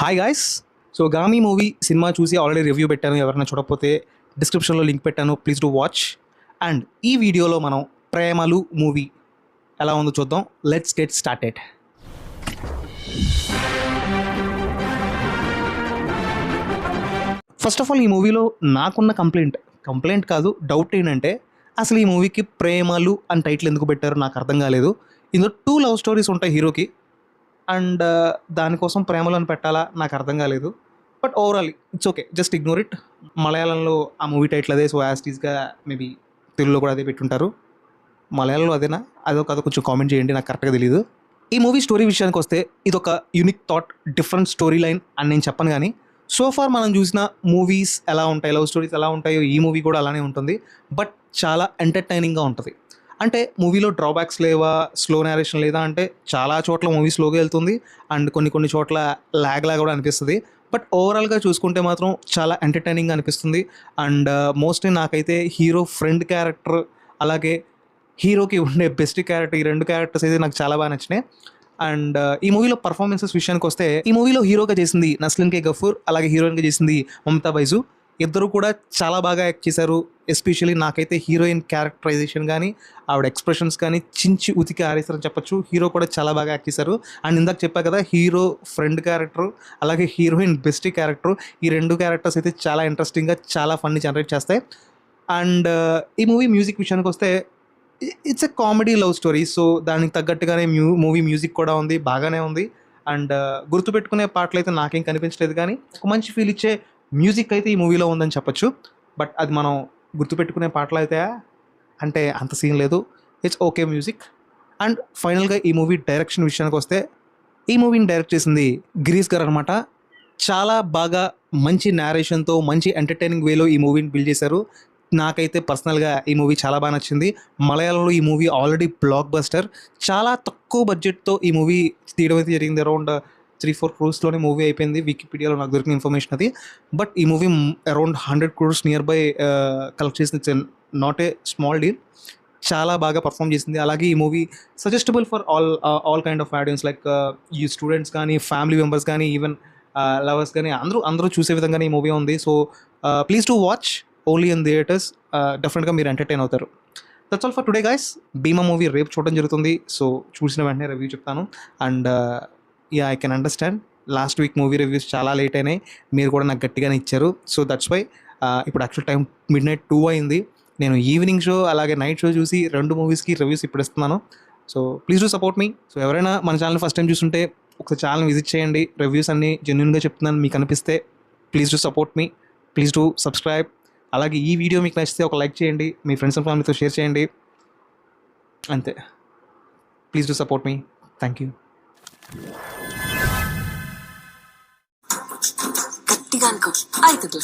Hi guys. So 'Gaami' movie సినిమా చూసి already review పెట్టాను. ఎవరైనా చూడకపోతే డిస్క్రిప్షన్‌లో లింక్ పెట్టాను. Please do watch. అండ్ ఈ వీడియోలో మనం 'ప్రేమలు' మూవీ ఎలా ఉందో చూద్దాం. Let's get started. First of all ఈ మూవీలో నాకున్న కంప్లైంట్ కాదు, డౌట్ ఏంటంటే అసలు ఈ మూవీకి 'ప్రేమలు' అని టైటిల్ ఎందుకు పెట్టారో నాకు అర్థం కాలేదు. ఇందులో 2 లవ్ స్టోరీస్ ఉంటాయి హీరోకి. అండ్ దానికోసం 'ప్రేమలు' అని పెట్టాలా నాకు అర్థం కాలేదు. But overall it's okay, just ignore it. మలయాళంలో ఆ మూవీ టైటిల్ అదే, సో యాజ్ టీజ్గా మేబీ తెలుగులో కూడా అదే పెట్టుంటారు. మలయాళంలో అదేనా, అదో కాదో కొంచెం కామెంట్ చేయండి, నాకు కరెక్ట్గా తెలియదు. ఈ మూవీ స్టోరీ విషయానికి వస్తే ఇది ఒక unique thought, different story line అని నేను చెప్పను. కానీ సో ఫార్ మనం చూసిన మూవీస్ ఎలా ఉంటాయి, లవ్ స్టోరీస్ ఎలా ఉంటాయో ఈ మూవీ కూడా అలానే ఉంటుంది. బట్ చాలా ఎంటర్టైనింగ్గా ఉంటుంది. అంటే మూవీలో డ్రాబ్యాక్స్ లేవా, స్లో నేరేషన్ లేదా అంటే చాలా చోట్ల మూవీ స్లోగా వెళ్తుంది అండ్ కొన్ని చోట్ల ల్యాగ్ కూడా అనిపిస్తుంది. బట్ ఓవరాల్గా చూసుకుంటే మాత్రం చాలా ఎంటర్టైనింగ్గా అనిపిస్తుంది. అండ్ మోస్ట్లీ నాకైతే హీరో ఫ్రెండ్ క్యారెక్టర్, అలాగే హీరోకి ఉండే బెస్ట్ క్యారెక్టర్, ఈ 2 క్యారెక్టర్స్ అయితే నాకు చాలా బాగా నచ్చినాయి. అండ్ ఈ మూవీలో పర్ఫార్మెన్సెస్ విషయానికి వస్తే ఈ మూవీలో హీరోగా చేసింది నస్లిన్ కే గఫూర్, అలాగే హీరోయిన్గా చేసింది మమతా బైజు. ఇద్దరు కూడా చాలా బాగా యాక్ట్ చేశారు. ఎస్పెషల్లీ నాకైతే హీరోయిన్ క్యారెక్టరైజేషన్ కానీ, ఆవిడ ఎక్స్ప్రెషన్స్ కానీ చించి ఉతికి ఆరేస్తారని చెప్పొచ్చు. హీరో కూడా చాలా బాగా యాక్ట్ చేశారు. అండ్ ఇందాక చెప్పా కదా, హీరో ఫ్రెండ్ క్యారెక్టర్, అలాగే హీరోయిన్ బెస్ట్ క్యారెక్టర్, ఈ 2 క్యారెక్టర్స్ అయితే చాలా ఇంట్రెస్టింగ్గా, చాలా ఫన్ని జనరేట్ చేస్తాయి. అండ్ ఈ మూవీ మ్యూజిక్ విషయానికి వస్తే it's a comedy love story. So దానికి తగ్గట్టుగానే మూవీ మ్యూజిక్ కూడా ఉంది, బాగానే ఉంది. అండ్ గుర్తుపెట్టుకునే పాటలు అయితే నాకేం కనిపించలేదు, కానీ ఒక మంచి ఫీల్ ఇచ్చే మ్యూజిక్ అయితే ఈ మూవీలో ఉందని చెప్పొచ్చు. బట్ అది మనం గుర్తుపెట్టుకునే పాటలు అయితే అంటే అంత సీన్ లేదు. It's okay music. అండ్ ఫైనల్గా ఈ మూవీ డైరెక్షన్ విషయానికి వస్తే ఈ మూవీని డైరెక్ట్ చేసింది గిరీష్ గారు అనమాట. చాలా బాగా మంచి నేరేషన్తో, మంచి ఎంటర్టైనింగ్ వేలో ఈ మూవీని బిల్డ్ చేశారు. నాకైతే పర్సనల్గా ఈ మూవీ చాలా బాగా నచ్చింది. మలయాళంలో ఈ మూవీ ఆల్రెడీ బ్లాక్ బస్టర్. చాలా తక్కువ బడ్జెట్తో ఈ మూవీ తీయడం అయితే జరిగింది. అరౌండ్ 3-4 crores మూవీ అయిపోయింది. వికీపీడియాలో నాకు దొరికిన ఇన్ఫర్మేషన్ అది. బట్ ఈ movie around 100 crores nearby collect చేసింది. It's not a small deal. చాలా బాగా పర్ఫామ్ చేసింది. అలాగే ఈ movie suggestable for all kind of audience, like ఈ స్టూడెంట్స్ కానీ, ఫ్యామిలీ మెంబర్స్ కానీ, ఈవెన్ లవర్స్ కానీ అందరూ చూసే విధంగానే ఈ మూవీ ఉంది. So please to watch only in theatres. డెఫినెట్గా మీరు ఎంటర్టైన్ అవుతారు. That's all for today guys. Bhimaa movie రేపు చూడడం జరుగుతుంది. సో చూసిన వెంటనే రివ్యూ చెప్తాను. And yeah, I can understand, last week movie reviews చాలా లేట్ అయినాయి. మీరు కూడా నాకు గట్టిగానే ఇచ్చారు. సో దట్స్ వై ఇప్పుడు యాక్చువల్ టైం మిడ్నైట్ 2 అయింది. నేను ఈవినింగ్ షో అలాగే నైట్ షో చూసి 2 మూవీస్కి రివ్యూస్ ఇప్పుడు ఇస్తున్నాను. So please do support me. So ఎవరైనా మన ఛానల్ ఫస్ట్ టైం చూస్తుంటే ఒకసారి ఛానల్ విజిట్ చేయండి. రివ్యూస్ అన్నీ జెన్యూన్గా చెప్తున్నాను. మీకు అనిపిస్తే please do support me, please do subscribe. అలాగే ఈ వీడియో మీకు నచ్చితే ఒక లైక్ చేయండి, మీ ఫ్రెండ్స్ అండ్ ఫ్యామిలీతో షేర్ చేయండి. అంతే. Please do support me. Thank you. గట్టిగా అనుకో, అవుతుంది.